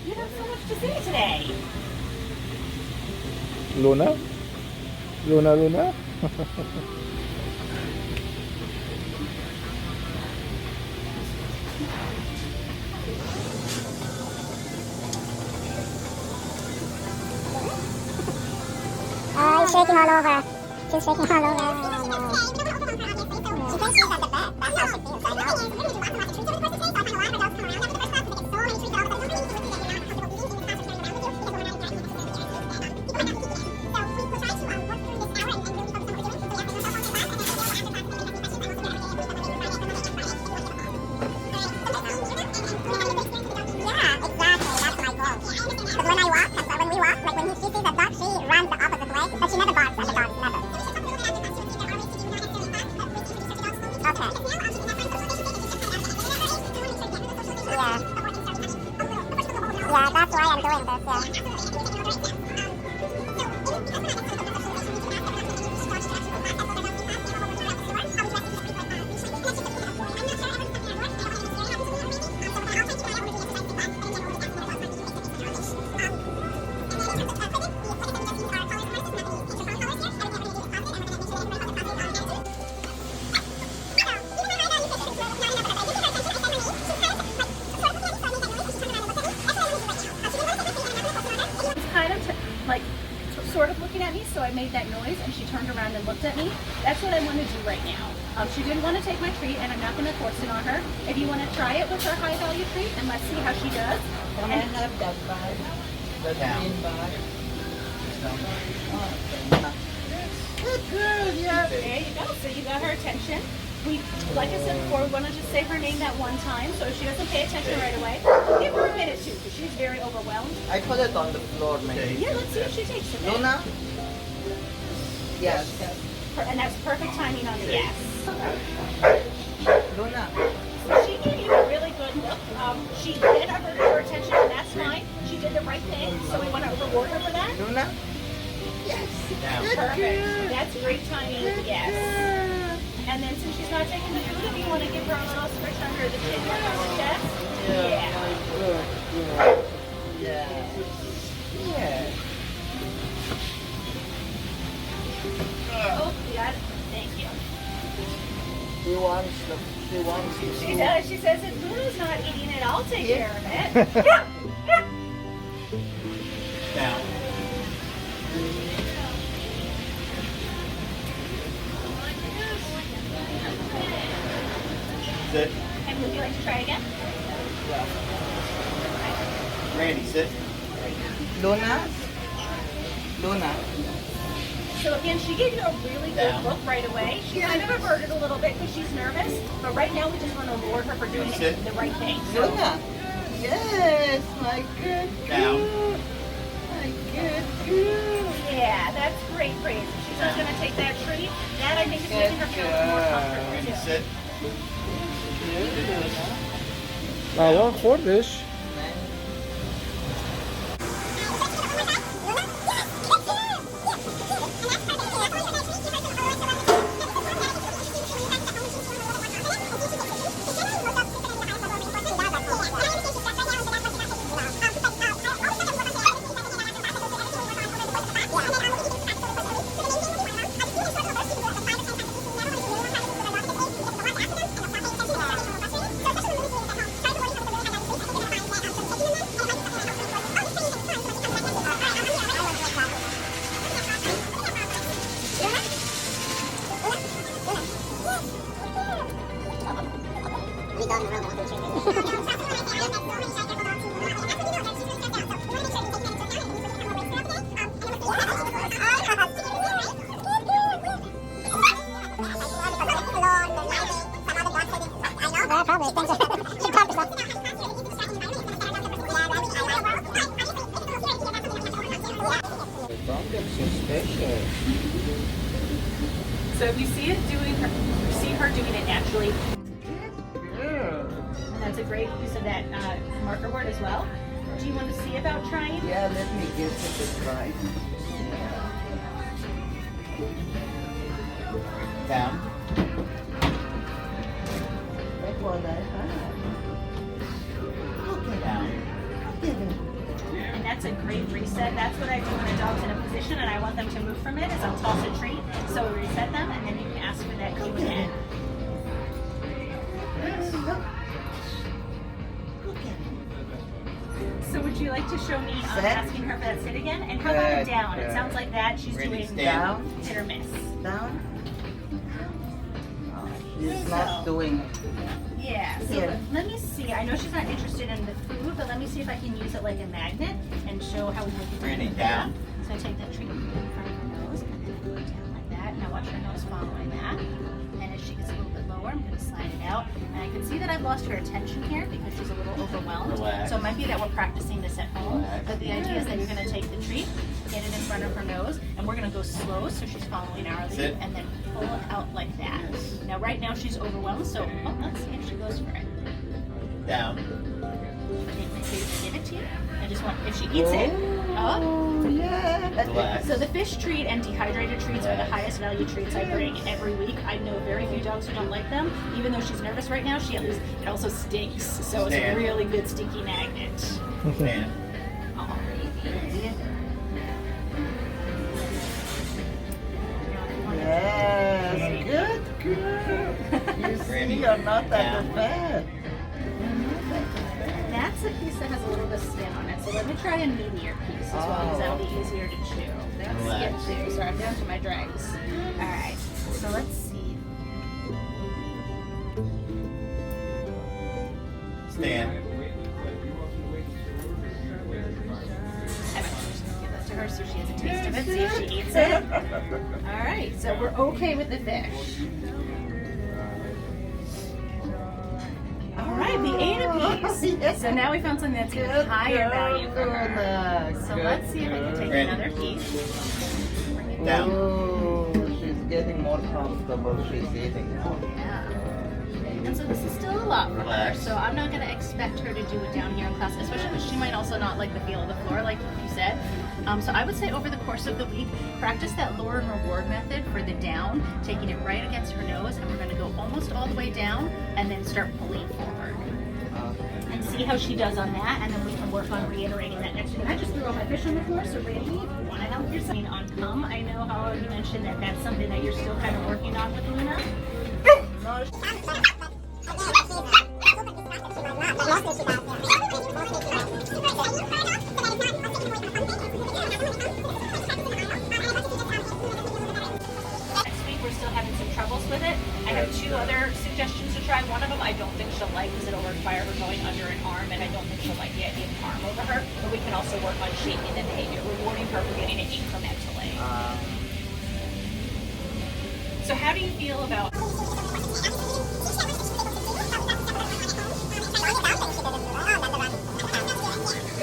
You have so much to say today. Luna? Luna, Luna? Oh, he's shaking all over. She's shaking all over. She thinks she's at the vet. That's how she feels. I know. Yeah, exactly. That's my goal. Because when I walk, when we walk, like when she sees a dog, she runs the opposite way, but she never barks at the dogs, never. Okay. Yeah. Yeah, that's why I'm doing this, Like sort of looking at me, so I made that noise and she turned around and looked at me. That's what I want to do right now. She didn't want to take my treat and I'm not going to force it on her. If you want to try it with her high value treat and let's see how she does. Can I have that bag? That green bag? Good girl, yeah. There you go. So you got her attention. We, like I said before, we want to just say her name that one time so if she doesn't pay attention right away. Give her a minute too because she's very overwhelmed. I put it on the floor, maybe. Yeah, let's see if she takes it. Luna? Yes. And that's perfect timing on the yes. Luna? So she gave you a really good look. She did avert her attention, and that's fine. She did the right thing, so we want to reward her for that. Luna? Yes. Good Perfect. girl. That's great timing with the yes. And then since she's not taking the food, if you want to give her a little switch under the chin or on the chest. Yeah. Good girl. Yeah. Yeah. Oh, you got it. Thank you. She wants to. She does. She says if Luna's not eating it, I'll take care of it. Now. Sit. And would you like to try again? Randy, sit. Luna? Luna? So again, she gave you a really good Down. look right away. She kind of averted a little bit because she's nervous. But right now, we just want to reward her for doing Sit. the right thing. So, Luna? Yes, my good Down. girl. My good girl. yeah, that's great praise. If she's not going to take that treat, that I think is making her feel a little more comfortable Randy, too. sit. Good, Luna. Now, for this, Special. So if you see her doing it naturally, Girl. and that's a great use of that marker word as well. Do you want to see about trying? Yeah, let me give it a try. Down. That's what I have. Okay. Down. Give it. that's a great reset. That's what I do when a dog's in a position and I want them to move from it, is I'll toss a treat. So we reset them, and then you can ask for that cue again. So would you like to show me Sit. asking her for that sit again? And how about a Good, down? It good. sounds like that. She's Randy, doing stand. Down, hit or miss. down. Oh, she's not doing it. Yeah, so Here. let me see. I know she's not interested in the food, but let me see if I can use it like a magnet and show how we make it. Randy, down. So I take that treat in front of her nose and then put it down like that. Now watch her nose following that. And as she gets a little bit lower, I'm going to slide it out. And I can see that I've lost her attention here because she's a little overwhelmed. Relax. So it might be that we're practicing this at home. Relax. But the idea is that you're going to take the treat, get it in front of her nose, and we're going to go slow so she's following our lead, Sit. and then pull it out like that. Now right now she's overwhelmed, so let's see if she goes for it. Down. Give it to you. I just want, if she eats it, up. Oh, yeah. Relax. So the fish treat and dehydrated treats are the highest value treats I bring every week. I know very few dogs who don't like them. Even though she's nervous right now, it also stinks. So it's a Stand. really good stinky magnet. Stand. Oh, Yes, good girl. You see, you're not that bad. that's a piece that has a little bit of skin on it. So let me try a meatier piece as well, because that'll be easier to chew. That's Relax. skin too. Sorry, I'm down to my dregs. All right. So let's see. Stand. I might just give that to her so she has a taste of it, see if she eats it. All right, so we're okay with the fish. All right, we ate a piece. So now we found something that's even higher value for her. So let's see if I can take Randy. another piece. Bring it Down. Oh, she's getting more comfortable. She's eating now. Yeah. And so this is still a lot for her, Relax. so I'm not going to expect her to do it down here in class, especially because she might also not like the feel of the floor, like you said. So I would say over the course of the week, practice that lure and reward method for the down, taking it right against her nose, and we're going to go almost all the way down, and then start pulling forward. And see how she does on that, and then we can work on reiterating that next week. I just threw all my fish on the floor, so Randy, if you want to help yourself on come, I know how you mentioned that that's something that you're still kind of working on with Luna. No, Next week we're still having some troubles with it. I have two other suggestions to try. One of them I don't think she'll like because it'll require her going under an arm, and I don't think she'll like the idea of an arm over her. But we can also work on shaping the behavior, rewarding her for getting it incrementally. So how do you feel about... Oh, she stopped shaking.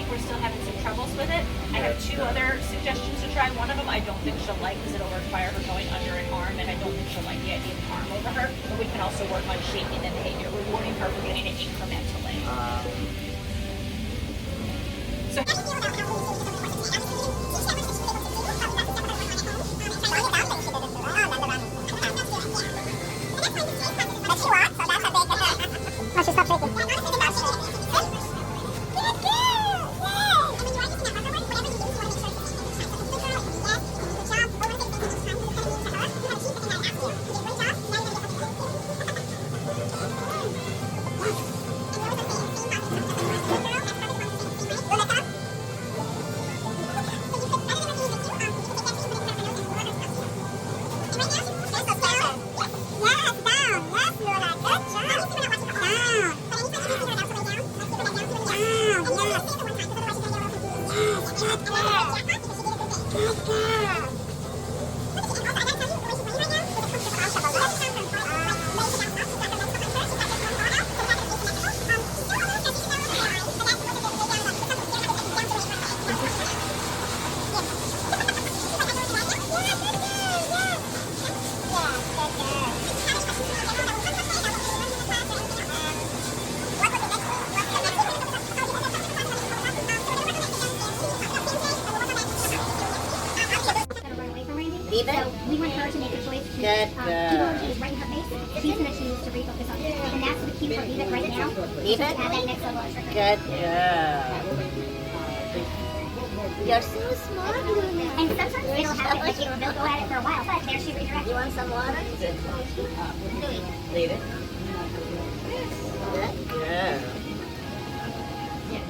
We're still having some troubles with it. I have two other suggestions to try. One of them I don't think she'll like because it'll require her going under an arm, and I don't think she'll like the idea of an arm over her. But we can also work on shaping the behavior, rewarding her for getting it incrementally. So Oh, she stopped shaking. Good girl. Leave it. So we want her to make a choice. Good Even girl. though she was right in her face, she's going to choose to refocus on it. And that's the key for Leave It right now. Leave To it. have that next level of trigger. Good girl. You're so smart, Luna. And sometimes it'll happen, like, they'll go at it for a while, but there she redirects. You want some water? Leave it. Good girl.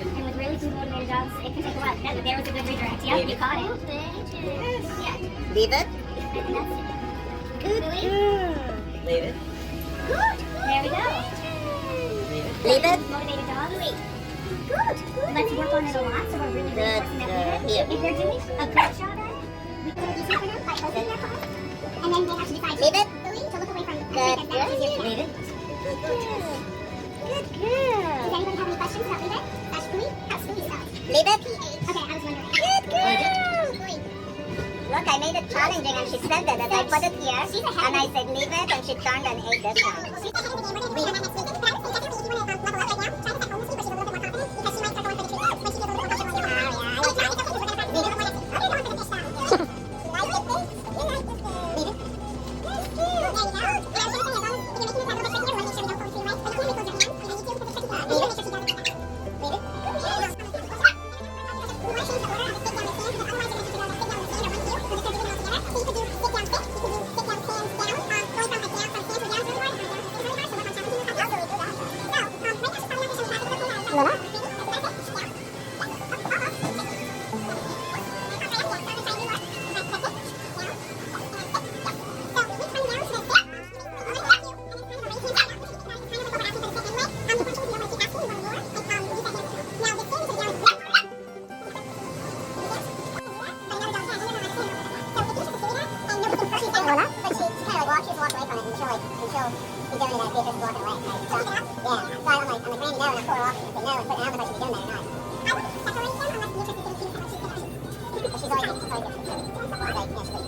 And with really food motivated dogs, it can take a while. There was a good redirect. Yep, Leave you it. caught it. Yeah. Leave it. And that's Good girl. Leave it. There we go. Leave it. Motivated dogs. Good. Let's work on it a lot, so we're really Good. reinforcing that leave Here. it. If they're doing a good job at it, we put it easier for them by opening their paws. And then they have to decide Leave it. to look away from Good because that's easier girl. for Leave them. it. Good Does girl. anybody have any questions about leave it? That's Louis. How's Louis spelled? Leave it. Okay, I was wondering. Good girl. Look, I made it challenging and she said that I put it here and I said leave it and she turned and ate this one. She's ahead of the game. We're going to do that next week. But I would say definitely if you want to level up right now, try to set home this week where she's a little bit more confident because she might start going for the treat when she feels a little bit more comfortable. Oh, yeah. So it's okay because we're going to practice a little more next week. Okay, going for the fish down. You like it, babe? You like it, babe? Leave it. That's cute. There you go. And I was going to say, as long as if you're making this a little bit trickier, we want to make sure we don't force you right. But you can't make those your hands. And then you do because it's tricky part. You want to make sure she does it like that. Leave it. Good. We want to change the order on the sit down and stand because otherwise you're going to have to go like sit down and stand or one, two, so just because you're doing it all together. So you could do sit down, sit. You could do sit down, stand, down. Going from like down, from stand to down is really hard, and down to sit is really hard. So work on challenging yourself. How do we do that? So, right now she's probably not going to show me practice. Let's play that. She's always